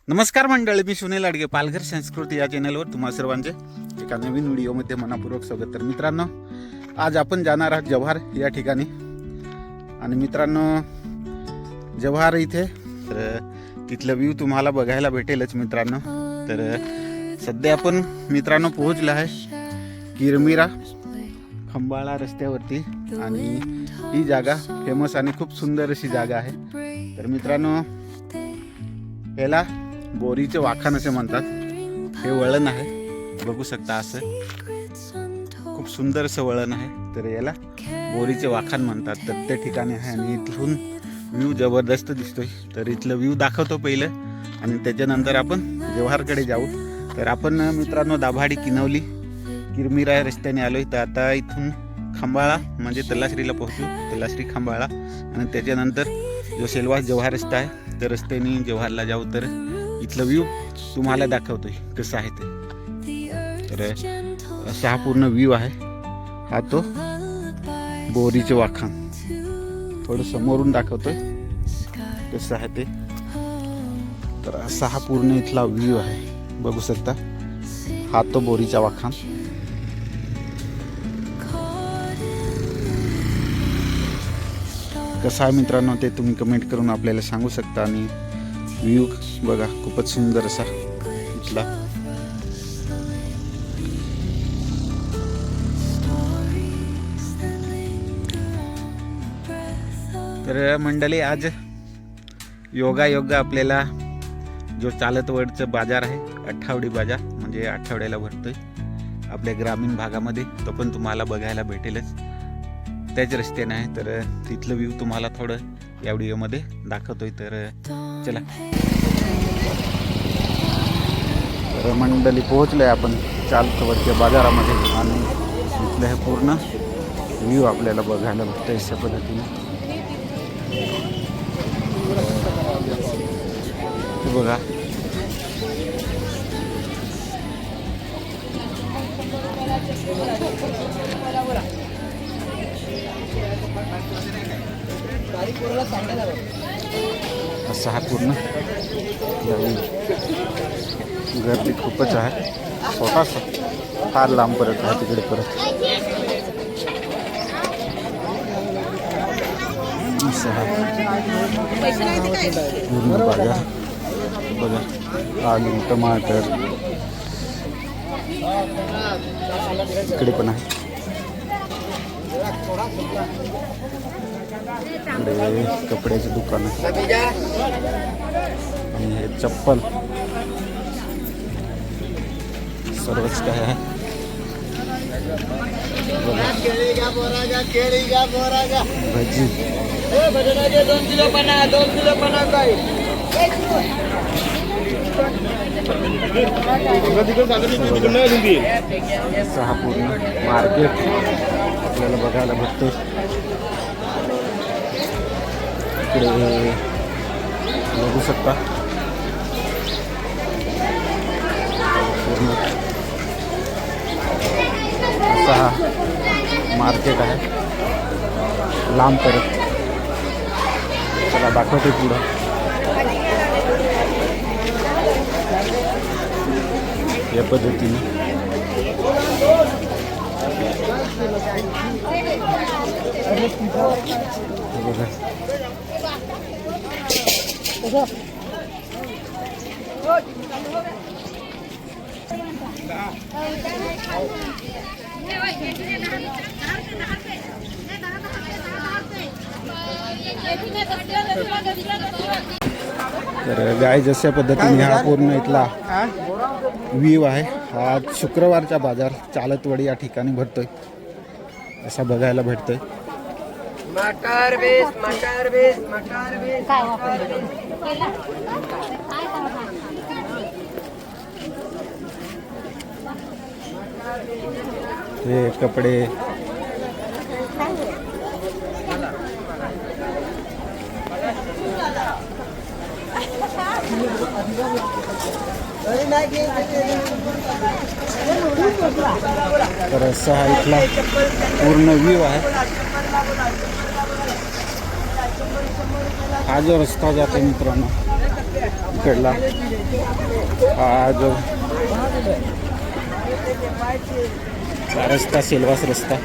नमस्कार मंडळी, मी सुनील अडगे, पालघर संस्कृती या चॅनलवर तुम्हा सर्वांचे एका नवीन व्हिडिओमध्ये मनापूर्वक स्वागत. तर मित्रांनो, आज आपण जाणार आहोत जव्हार या ठिकाणी. आणि मित्रांनो, जव्हार इथे तर तिथलं व्ह्यू तुम्हाला बघायला भेटेलच मित्रांनो. तर सध्या आपण मित्रांनो पोहोचलो आहे किरमिरा खंबाळा रस्त्यावरती. आणि ही जागा फेमस आणि खूप सुंदर अशी जागा आहे. तर मित्रांनो, याला बोरीचे वाखान असे म्हणतात. हे वळण आहे, बघू शकता. असं खूप सुंदर असं वळण आहे. तर याला बोरीचे वाखान म्हणतात. तर त्या ठिकाणी आहे आणि इथून व्ह्यू जबरदस्त दिसतोय. तर इथलं व्ह्यू दाखवतो पहिलं आणि त्याच्यानंतर आपण जव्हारकडे जाऊ. तर आपण मित्रांनो दाभाडी किनवली किरमिरा रस्त्याने आलोय. तर आता इथून खंबाळा म्हणजे तलासरीला पोहोचू, तलासरी खंबाळा. आणि त्याच्यानंतर जो सेलवास जव्हार रस्ता आहे त्या रस्त्याने जव्हारला जाऊ. तर इथलं व्ह्यू तुम्हाला दाखवतोय कसं आहे ते. तर असा हा पूर्ण व्ह्यू आहे. हा तो बोरीचे वाखान थोडं समोरून दाखवतोय कसं आहे ते. तर असा हा पूर्ण इथला व्ह्यू आहे, बघू शकता. हा तो बोरीचा वाखान. कसा आहे मित्रांनो ते तुम्ही कमेंट करून आपल्याला सांगू शकता. आणि व्ह्यू बघा, खूपच सुंदर असा इथला. तर मंडळी, आज योगा आपल्याला जो चालत वडचं बाजार आहे, आठवडी बाजार म्हणजे आठवड्याला भरतोय आपल्या ग्रामीण भागामध्ये, तो पण तुम्हाला बघायला भेटेलच. त्याच रस्त्याने आहे. तर तिथलं व्ह्यू तुम्हाला थोडं या व्हिडिओमध्ये दाखवतोय. तर चला. तर मंडळी, पोहोचलोय आपण चालतवडच्या बाजारामध्ये आणि इथलं हे पूर्ण व्ह्यू आपल्याला बघायला भेटतं अशा पद्धतीने. बघा, असा हा पूर्ण गर्दी खूपच आहे. छोटासा फार लांब परत आहे तिकडे. परत पूर्ण बाजार बघा. आलू, टमाटर इकडे पण आहे. इकडे कपड्याचे दुकान आहे आणि हे चप्पल सर्वच काय आहे. भजी, सहा पूर्ण मार्केट आपल्याला बघायला भेटतो. इकडे बघू शकता पूर्ण असा मार्केट आहे लांब परत. चला दाखवते पुढं. या पद्धतीने बघा. तर गाय जशा पद्धतीने हा पूर्ण इथला व्ह्यू आहे. हा शुक्रवारचा बाजार चालतवडी या ठिकाणी भरतोय असा बघायला भेटतोय. मटर बीस, मटर बीस, मटर बीस. हे कपडे, तर असा हा इथला पूर्ण व्ह्यू आहे. हा जो रस्ता जातो मित्रांनो इकडला हा जो हा रस्ता सेलवास रस्ता,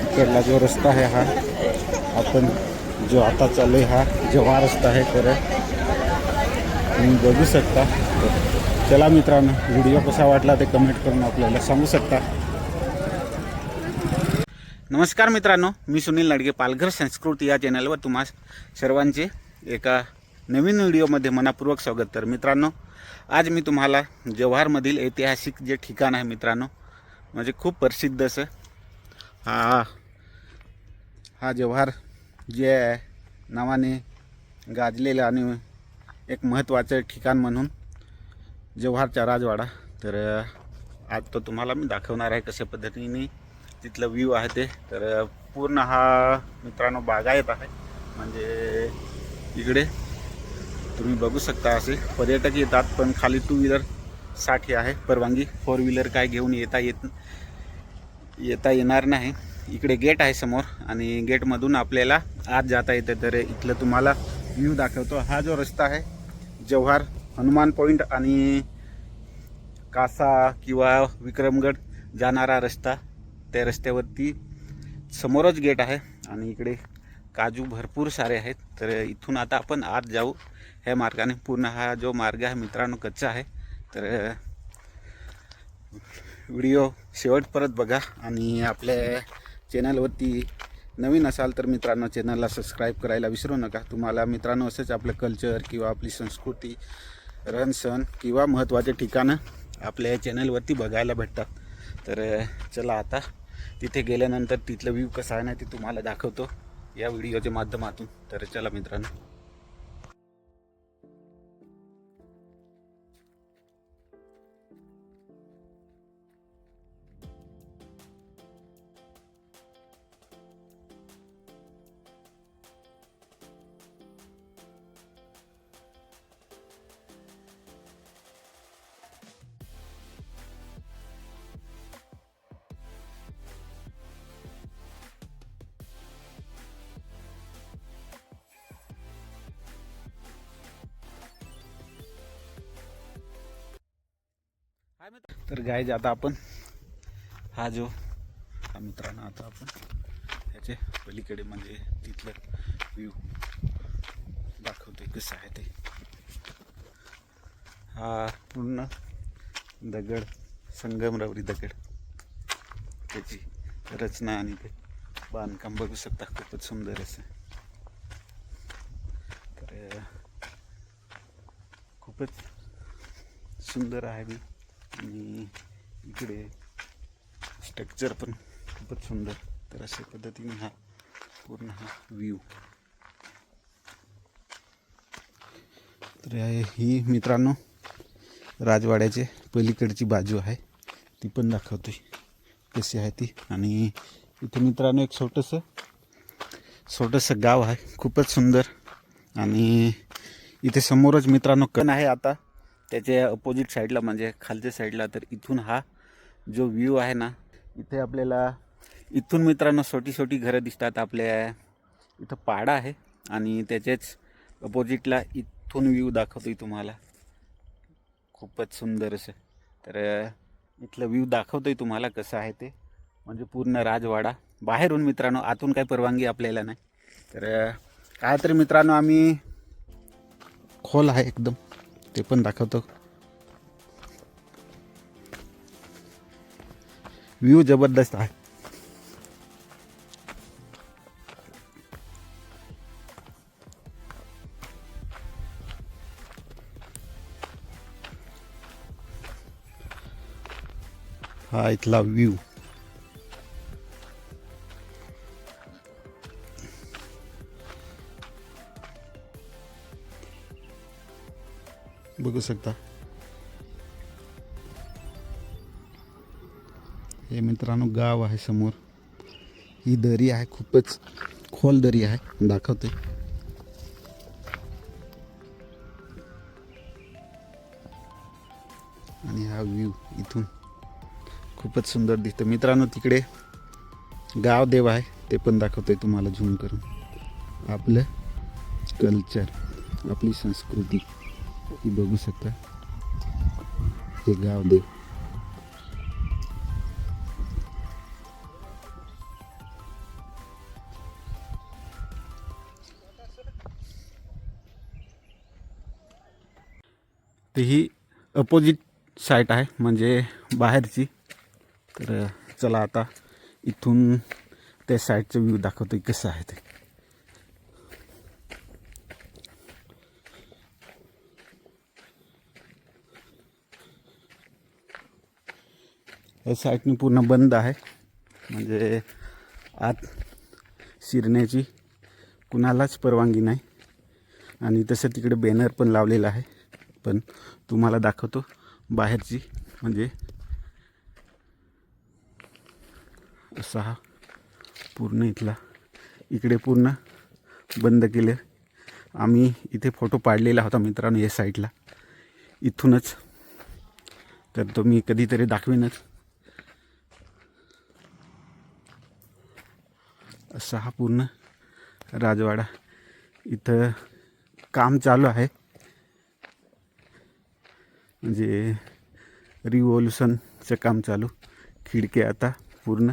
इकडला जो रस्ता आहे हा आपण जो आता चालू आहे हा जव्हार रस्ता आहे. तर तुम्ही बघू शकता. चला मित्रांनो, व्हिडिओ कसा वाटला ते कमेंट करून आपल्याला सांगू शकता. नमस्कार मित्रांनो, मी सुनील लाडगे, पालघर संस्कृती या चॅनलवर तुम्हा सर्वांचे एका नवीन व्हिडिओमध्ये मनापूर्वक स्वागत. तर मित्रांनो, आज मी तुम्हाला जव्हारमधील ऐतिहासिक जे ठिकाण आहे मित्रांनो, म्हणजे खूप प्रसिद्ध असं हा जव्हार जे नावाने गाजलेलं आणि एक महत्त्वाचं ठिकाण म्हणून जव्हारचा राजवाडा. तर आज तो तुम्हाला मी दाखवणार आहे कशा पद्धतीने तिथलं व्ह्यू आहे ते. तर पूर्ण हा मित्रांनो बागायत आहे, म्हणजे इकडे तुम्ही बघू शकता असे पर्यटक येतात, पण खाली 2 व्हीलरसाठी आहे परवानगी, 4 व्हीलर काय घेऊन येता येणार नाही. इकडे गेट आहे समोर आणि गेटमधून आपल्याला आत जाता येतं. तर इथलं तुम्हाला व्ह्यू दाखवतो. हा जो रस्ता आहे जव्हार हनुमान पॉईंट आणि कासा किंवा विक्रमगड जाणारा रस्ता, त्या रस्त्यावरती समोरच गेट आहे आणि इकडे काजू भरपूर सारे आहेत. तर इथून आता आपण आत जाऊ ह्या मार्गाने. पूर्ण हा जो मार्ग आहे मित्रांनो कच्चा आहे. तर व्हिडिओ शेवटपर्यंत बघा आणि आपल्या चॅनलवरती नवीन असाल तर मित्रांनो चॅनलला सबस्क्राईब करायला विसरू नका. तुम्हाला मित्रांनो असंच आपलं कल्चर किंवा आपली संस्कृती, रहनसहन किंवा महत्त्वाचे ठिकाणं आपल्या चॅनलवरती बघायला भेटतात. तर चला आता तिथे गेल्यानंतर तिथलं व्ह्यू कसं आहे ना ते तुम्हाला दाखवतो या व्हिडिओच्या माध्यमातून. तर चला मित्रांनो. तर गाईज आता आपण हा मित्रांनो आता आपण ह्याचे पलीकडे म्हणजे तिथलं व्ह्यू दाखवतोय कसं आहे ते. हा पूर्ण दगड, संगमरवरी दगड, त्याची रचना आणि ते बांधकाम बघू शकता, खूपच सुंदर असं. तर खूपच सुंदर आहे बी आणि इकडे स्ट्रक्चर पण खूपच सुंदर. तर अशा पद्धतीने हा पूर्ण हा व्ह्यू. तर ही मित्रांनो राजवाड्याचे पलीकडची बाजू आहे, ती पण दाखवतोय कशी आहे ती. आणि इथे मित्रांनो एक छोटंसं गाव आहे, खूपच सुंदर. आणि इथे समोरच मित्रांनो कण आहे आता त्याच्या अपोजिट साईडला म्हणजे खालच्या साईडला. तर इथून हा जो व्ह्यू आहे ना, इथे आपल्याला इथून मित्रांनो छोटी घरं दिसतात. आपल्या इथं पाडा आहे आणि त्याच्याच अपोजिटला इथून व्ह्यू दाखवतोय तुम्हाला, खूपच सुंदर असं. तर इथलं व्ह्यू दाखवतोय तुम्हाला कसं आहे ते, म्हणजे पूर्ण राजवाडा बाहेरून मित्रांनो, आतून काही परवानगी आपल्याला नाही. तर काय तरी मित्रांनो आम्ही खोल आहे एकदम, ते पण दाखवतो. व्ह्यू जबरदस्त आहे. हा इथला व्ह्यू बघू शकता. हे मित्रांनो गाव आहे समोर. ही दरी आहे, खूपच खोल दरी आहे, दाखवते. आणि हा व्ह्यू इथून खूपच सुंदर दिसतं मित्रांनो. तिकडे गावदेव आहे, ते पण दाखवतोय तुम्हाला झूम करून. आपलं कल्चर आपली संस्कृती ही बघू शकता. हे गाव देव. ते ही अपोजिट साईड आहे म्हणजे बाहेरची. तर चला आता इथून त्या साईडचं व्ह्यू दाखवतो कसं आहे ते. या साईडनी पूर्ण बंद आहे म्हणजे आत शिरण्याची कुणालाच परवानगी नाही. आणि तसं तिकडे बॅनर पण लावलेला आहे. पण तुम्हाला दाखवतो बाहेरची म्हणजे असा हा पूर्ण इथला. इकडे पूर्ण बंद केलं. आम्ही इथे फोटो पाडलेला होता मित्रांनो या साईडला इथूनच. तर तो मी कधीतरी दाखवीनच. असा हा पूर्ण राजवाडा. इथं काम चालू आहे म्हणजे रिव्होल्युशनचं काम चालू. खिडक्या आता पूर्ण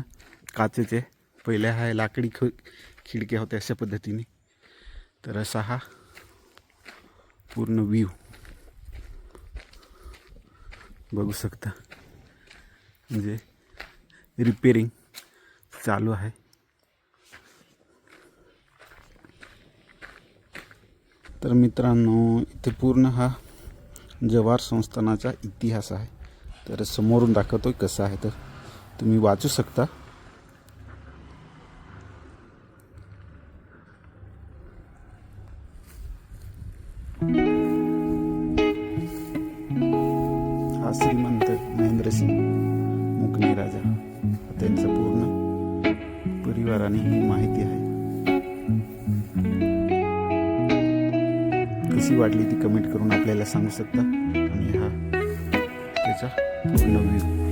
काचेचे. पहिल्या हा लाकडी खिडक्या होत्या अशा पद्धतीने. तर असा हा पूर्ण व्ह्यू बघू शकता. म्हणजे रिपेरिंग चालू आहे. तर मित्रांनो इथे पूर्ण हा जव्हार संस्थानाचा इतिहास आहे. तर समोरून दाखवतोय कसं आहे तर तुम्ही वाचू शकता. हा श्रीमंत महेंद्रसिंग मुकणे राजा त्यांचा पूर्ण परिवाराने ही माहिती आहे. कशी वाटली ती कमेंट करून आपल्याला सांगू शकता. आणि हा त्याचा पूर्ण व्ह्यू.